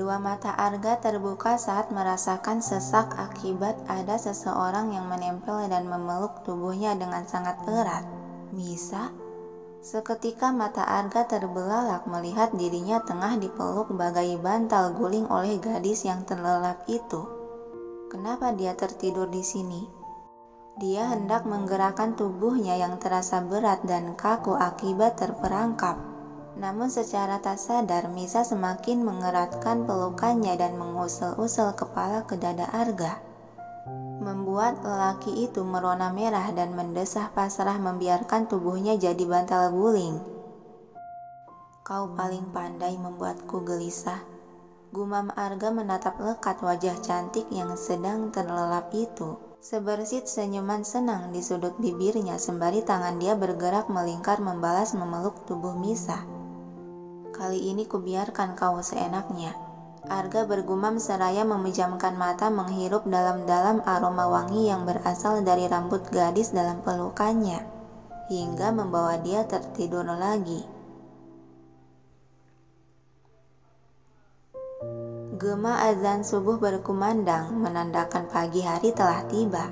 Kedua mata Arga terbuka saat merasakan sesak akibat ada seseorang yang menempel dan memeluk tubuhnya dengan sangat erat. Misa? Seketika mata Arga terbelalak melihat dirinya tengah dipeluk bagai bantal guling oleh gadis yang terlelap itu. Kenapa dia tertidur di sini? Dia hendak menggerakkan tubuhnya yang terasa berat dan kaku akibat terperangkap. Namun secara tak sadar Misa semakin mengeratkan pelukannya dan mengusel-usel kepala ke dada Arga, membuat lelaki itu merona merah dan mendesah pasrah membiarkan tubuhnya jadi bantal guling. Kau paling pandai membuatku gelisah, gumam Arga menatap lekat wajah cantik yang sedang terlelap itu. Sebersit senyuman senang di sudut bibirnya sembari tangan dia bergerak melingkar membalas memeluk tubuh Misa. Kali ini kubiarkan kau seenaknya, Arga bergumam seraya memejamkan mata menghirup dalam-dalam aroma wangi yang berasal dari rambut gadis dalam pelukannya, hingga membawa dia tertidur lagi. Gema azan subuh berkumandang menandakan pagi hari telah tiba.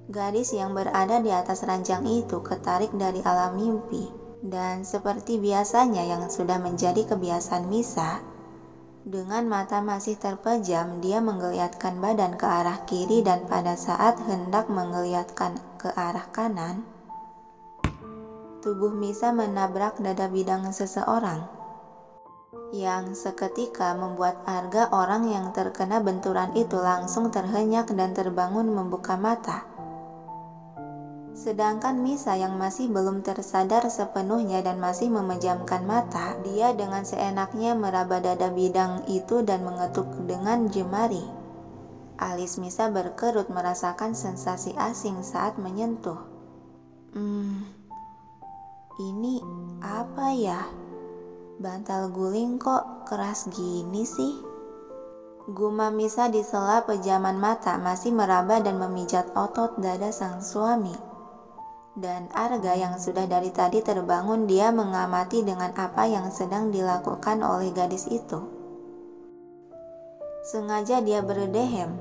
Gadis yang berada di atas ranjang itu ketarik dari alam mimpi, dan seperti biasanya yang sudah menjadi kebiasaan Misa, dengan mata masih terpejam dia menggeliatkan badan ke arah kiri dan pada saat hendak menggeliatkan ke arah kanan, tubuh Misa menabrak dada bidang seseorang, yang seketika membuat Arga orang yang terkena benturan itu langsung terhenyak dan terbangun membuka mata. Sedangkan Misa yang masih belum tersadar sepenuhnya dan masih memejamkan mata, dia dengan seenaknya meraba dada bidang itu dan mengetuk dengan jemari. Alis Misa berkerut merasakan sensasi asing saat menyentuh. Ini apa ya? Bantal guling kok keras gini sih? Gumam Misa di sela pejaman mata masih meraba dan memijat otot dada sang suami. Dan Arga yang sudah dari tadi terbangun dia mengamati dengan apa yang sedang dilakukan oleh gadis itu. Sengaja dia berdehem.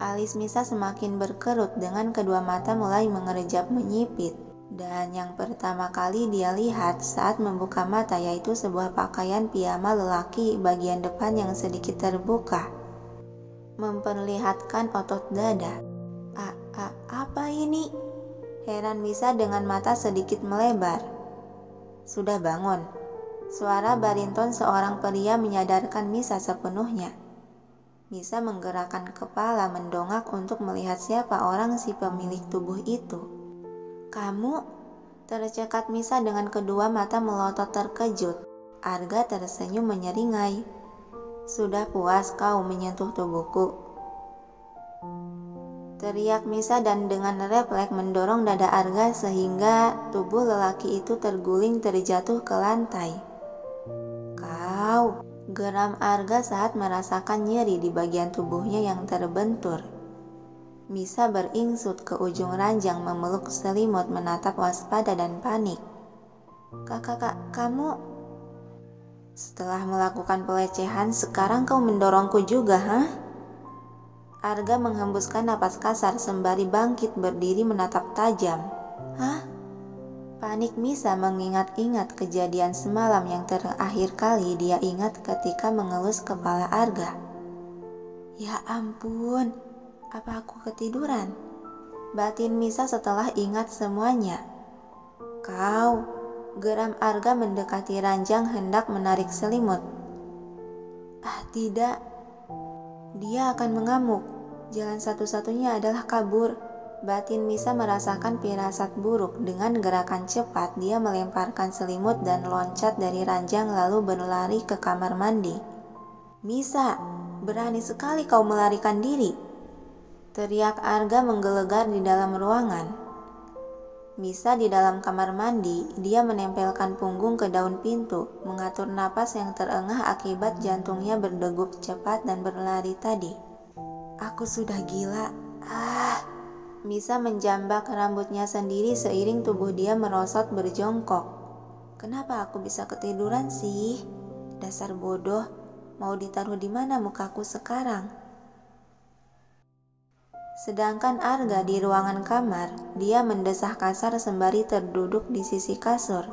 Alis Misa semakin berkerut dengan kedua mata mulai mengerjap menyipit. Dan yang pertama kali dia lihat saat membuka mata yaitu sebuah pakaian piyama lelaki bagian depan yang sedikit terbuka, memperlihatkan otot dada. Apa ini? Heran Misa dengan mata sedikit melebar. Sudah bangun? Suara barinton seorang pria menyadarkan Misa sepenuhnya. Misa menggerakkan kepala mendongak untuk melihat siapa orang si pemilik tubuh itu. Kamu? Tercekat Misa dengan kedua mata melotot terkejut. Arga tersenyum menyeringai. Sudah puas kau menyentuh tubuhku? Teriak Misa dan dengan refleks mendorong dada Arga sehingga tubuh lelaki itu terguling terjatuh ke lantai. Kau! Geram Arga saat merasakan nyeri di bagian tubuhnya yang terbentur. Misa beringsut ke ujung ranjang memeluk selimut menatap waspada dan panik. Kamu? Setelah melakukan pelecehan, sekarang kau mendorongku juga, hah? Arga menghembuskan napas kasar sembari bangkit berdiri menatap tajam. Hah? Panik Misa mengingat-ingat kejadian semalam yang terakhir kali dia ingat ketika mengelus kepala Arga. Ya ampun! Apa aku ketiduran? Batin Misa setelah ingat semuanya. Kau! Geram Arga mendekati ranjang hendak menarik selimut. Tidak. Dia akan mengamuk. Jalan satu-satunya adalah kabur. Batin Misa merasakan firasat buruk. Dengan gerakan cepat dia melemparkan selimut dan loncat dari ranjang lalu berlari ke kamar mandi. Misa! Berani sekali kau melarikan diri! Teriak Arga menggelegar di dalam ruangan. Misa di dalam kamar mandi, dia menempelkan punggung ke daun pintu, mengatur napas yang terengah akibat jantungnya berdegup cepat dan berlari tadi. Aku sudah gila. Misa menjambak rambutnya sendiri seiring tubuh dia merosot berjongkok. Kenapa aku bisa ketiduran sih? Dasar bodoh. Mau ditaruh di mana mukaku sekarang? Sedangkan Arga di ruangan kamar, dia mendesah kasar sembari terduduk di sisi kasur.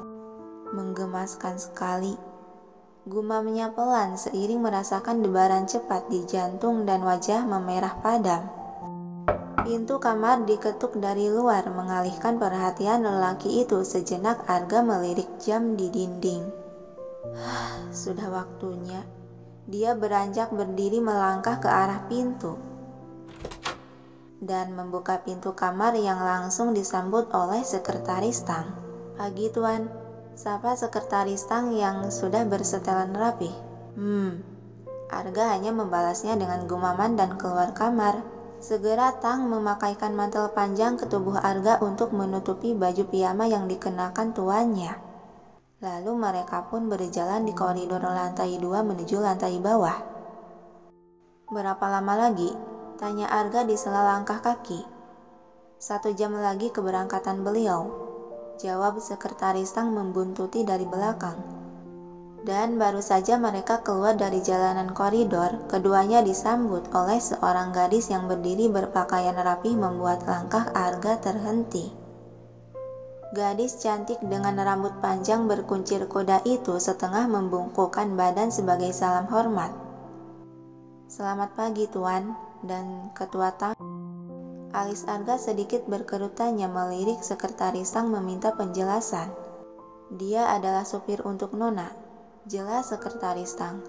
Menggemaskan sekali. Gumamnya pelan seiring merasakan debaran cepat di jantung dan wajah memerah padam. Pintu kamar diketuk dari luar mengalihkan perhatian lelaki itu. Sejenak Arga melirik jam di dinding. Sudah waktunya. Dia beranjak berdiri melangkah ke arah pintu dan membuka pintu kamar yang langsung disambut oleh sekretaris Tang. "Pagi Tuan," sapa sekretaris Tang yang sudah bersetelan rapi. Arga hanya membalasnya dengan gumaman dan keluar kamar. Segera Tang memakaikan mantel panjang ke tubuh Arga untuk menutupi baju piyama yang dikenakan tuannya. Lalu mereka pun berjalan di koridor lantai 2 menuju lantai bawah. "Berapa lama lagi?" tanya Arga di sela langkah kaki. 1 jam lagi keberangkatan beliau, jawab sekretaris Tang membuntuti dari belakang. Dan baru saja mereka keluar dari jalanan koridor, keduanya disambut oleh seorang gadis yang berdiri berpakaian rapi membuat langkah Arga terhenti. Gadis cantik dengan rambut panjang berkuncir kuda itu setengah membungkukkan badan sebagai salam hormat. "Selamat pagi Tuan dan Ketua Tang." Alis Arga sedikit berkerut tanya melirik sekretaris Tang meminta penjelasan. "Dia adalah supir untuk Nona," jelas sekretaris Tang.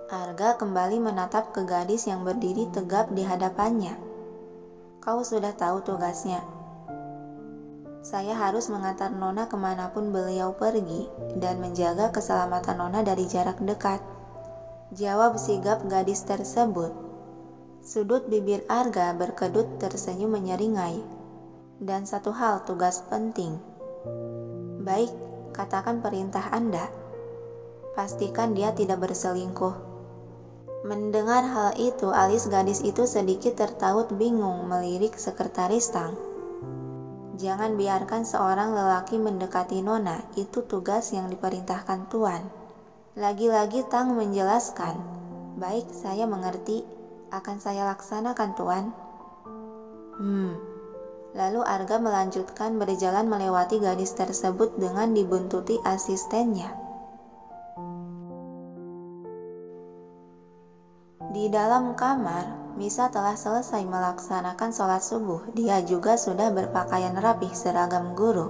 Arga kembali menatap ke gadis yang berdiri tegap di hadapannya. "Kau sudah tahu tugasnya?" "Saya harus mengantar Nona kemanapun beliau pergi dan menjaga keselamatan Nona dari jarak dekat," jawab sigap gadis tersebut. Sudut bibir Arga berkedut tersenyum menyeringai. "Dan satu hal tugas penting." "Baik, katakan perintah Anda." "Pastikan dia tidak berselingkuh." Mendengar hal itu, alis gadis itu sedikit tertaut bingung melirik sekretaris Tang. "Jangan biarkan seorang lelaki mendekati Nona, itu tugas yang diperintahkan Tuan." Lagi-lagi Tang menjelaskan. "Baik, saya mengerti. Akan saya laksanakan Tuan." Lalu Arga melanjutkan berjalan melewati gadis tersebut dengan dibuntuti asistennya. Di dalam kamar, Misa telah selesai melaksanakan sholat subuh. Dia juga sudah berpakaian rapih seragam guru.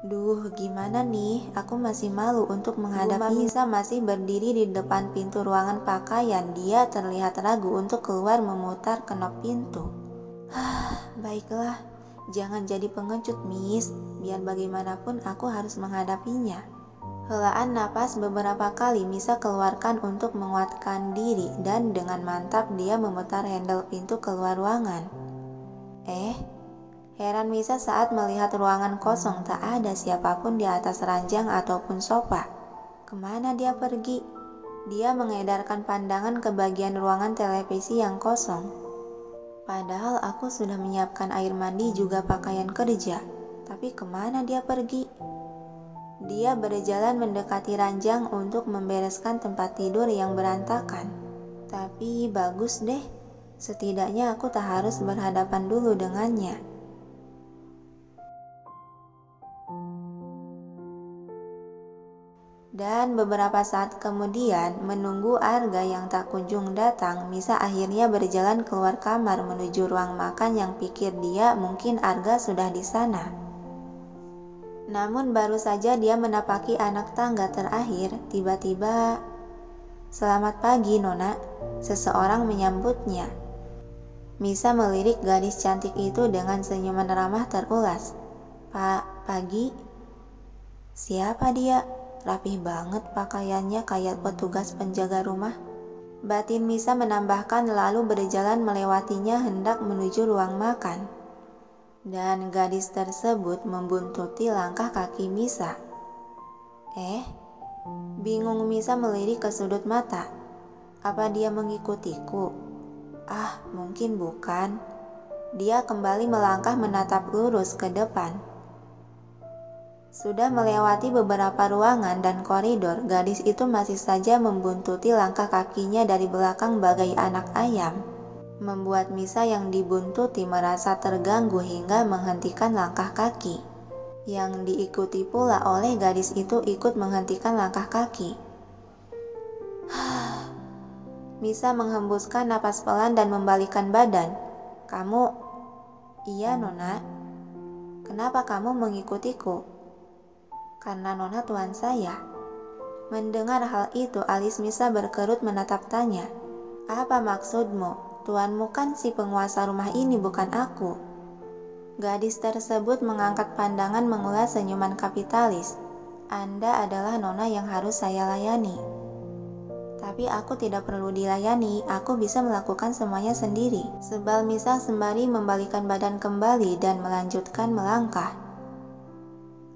"Duh, gimana nih? Aku masih malu untuk menghadapi." Misa masih berdiri di depan pintu ruangan pakaian. Dia terlihat ragu untuk keluar memutar kenop pintu. "Baiklah, jangan jadi pengecut, Miss. Biar bagaimanapun aku harus menghadapinya." Helaan napas beberapa kali Misa keluarkan untuk menguatkan diri dan dengan mantap dia memutar handle pintu keluar ruangan. Heran Misa saat melihat ruangan kosong, tak ada siapapun di atas ranjang ataupun sofa. Kemana dia pergi? Dia mengedarkan pandangan ke bagian ruangan televisi yang kosong. Padahal aku sudah menyiapkan air mandi juga pakaian kerja. Tapi kemana dia pergi? Dia berjalan mendekati ranjang untuk membereskan tempat tidur yang berantakan. Tapi bagus deh, setidaknya aku tak harus berhadapan dulu dengannya. Dan beberapa saat kemudian, menunggu Arga yang tak kunjung datang, Misa akhirnya berjalan keluar kamar menuju ruang makan yang pikir dia mungkin Arga sudah di sana. Namun baru saja dia menapaki anak tangga terakhir, tiba-tiba, "Selamat pagi, Nona," seseorang menyambutnya. Misa melirik gadis cantik itu dengan senyuman ramah terulas. Pagi? Siapa dia? Rapih banget pakaiannya kayak petugas penjaga rumah." Batin Misa menambahkan lalu berjalan melewatinya hendak menuju ruang makan. Dan gadis tersebut membuntuti langkah kaki Misa. Bingung Misa melirik ke sudut mata. Apa dia mengikutiku? Mungkin bukan. Dia kembali melangkah menatap lurus ke depan. Sudah melewati beberapa ruangan dan koridor, gadis itu masih saja membuntuti langkah kakinya dari belakang bagai anak ayam. Membuat Misa yang dibuntuti merasa terganggu hingga menghentikan langkah kaki. Yang diikuti pula oleh gadis itu ikut menghentikan langkah kaki. Misa menghembuskan napas pelan dan membalikkan badan. "Kamu..." "Iya, Nona." "Kenapa kamu mengikutiku?" "Karena Nona tuan saya." Mendengar hal itu, alis Misa berkerut menatap tanya. "Apa maksudmu? Tuanmu kan si penguasa rumah ini, bukan aku." Gadis tersebut mengangkat pandangan mengulas senyuman kapitalis. "Anda adalah Nona yang harus saya layani." "Tapi aku tidak perlu dilayani, aku bisa melakukan semuanya sendiri." Sebal Misa sembari membalikkan badan kembali dan melanjutkan melangkah.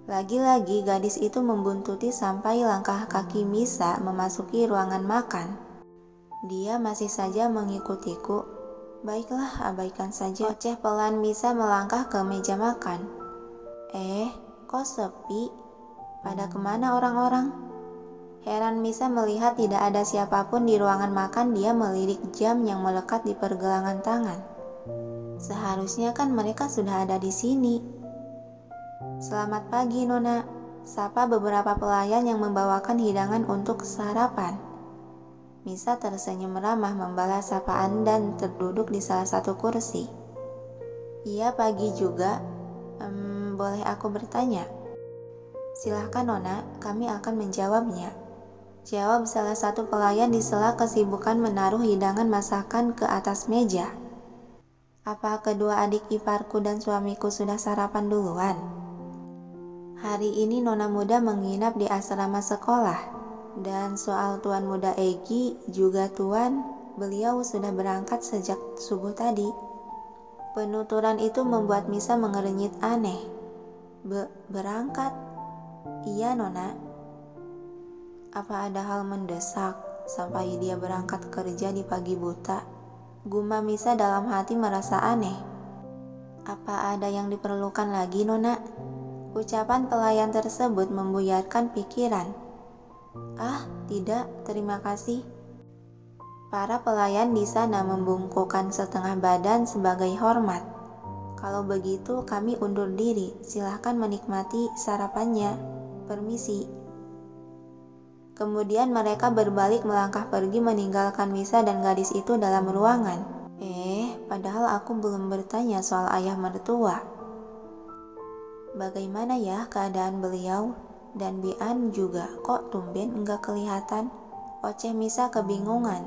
Lagi-lagi gadis itu membuntuti sampai langkah kaki Misa memasuki ruangan makan. "Dia masih saja mengikutiku. Baiklah, abaikan saja." Oceh pelan Misa melangkah ke meja makan. Kok sepi? Pada kemana orang-orang?" Heran Misa melihat tidak ada siapapun di ruangan makan. Dia melirik jam yang melekat di pergelangan tangan. Seharusnya kan mereka sudah ada di sini. "Selamat pagi, Nona," sapa beberapa pelayan yang membawakan hidangan untuk sarapan. Misa tersenyum ramah membalas sapaan dan terduduk di salah satu kursi. "Iya, pagi juga. Boleh aku bertanya?" "Silahkan, Nona, kami akan menjawabnya," jawab salah satu pelayan di sela kesibukan menaruh hidangan masakan ke atas meja. "Apa kedua adik iparku dan suamiku sudah sarapan duluan? Hari ini Nona muda menginap di asrama sekolah. Dan soal Tuan muda Egi juga Tuan, beliau sudah berangkat sejak subuh tadi." Penuturan itu membuat Misa mengernyit aneh. Berangkat?" "Iya, Nona." "Apa ada hal mendesak sampai dia berangkat kerja di pagi buta?" Gumam Misa dalam hati merasa aneh. "Apa ada yang diperlukan lagi, Nona?" Ucapan pelayan tersebut membuyarkan pikiran. "Ah, tidak, terima kasih." Para pelayan di sana membungkukkan setengah badan sebagai hormat. "Kalau begitu kami undur diri, silahkan menikmati sarapannya. Permisi." Kemudian mereka berbalik melangkah pergi meninggalkan Misa dan gadis itu dalam ruangan. Padahal aku belum bertanya soal ayah mertua. Bagaimana ya keadaan beliau? Dan Bian juga, kok tumben enggak kelihatan? Oceh Misa kebingungan.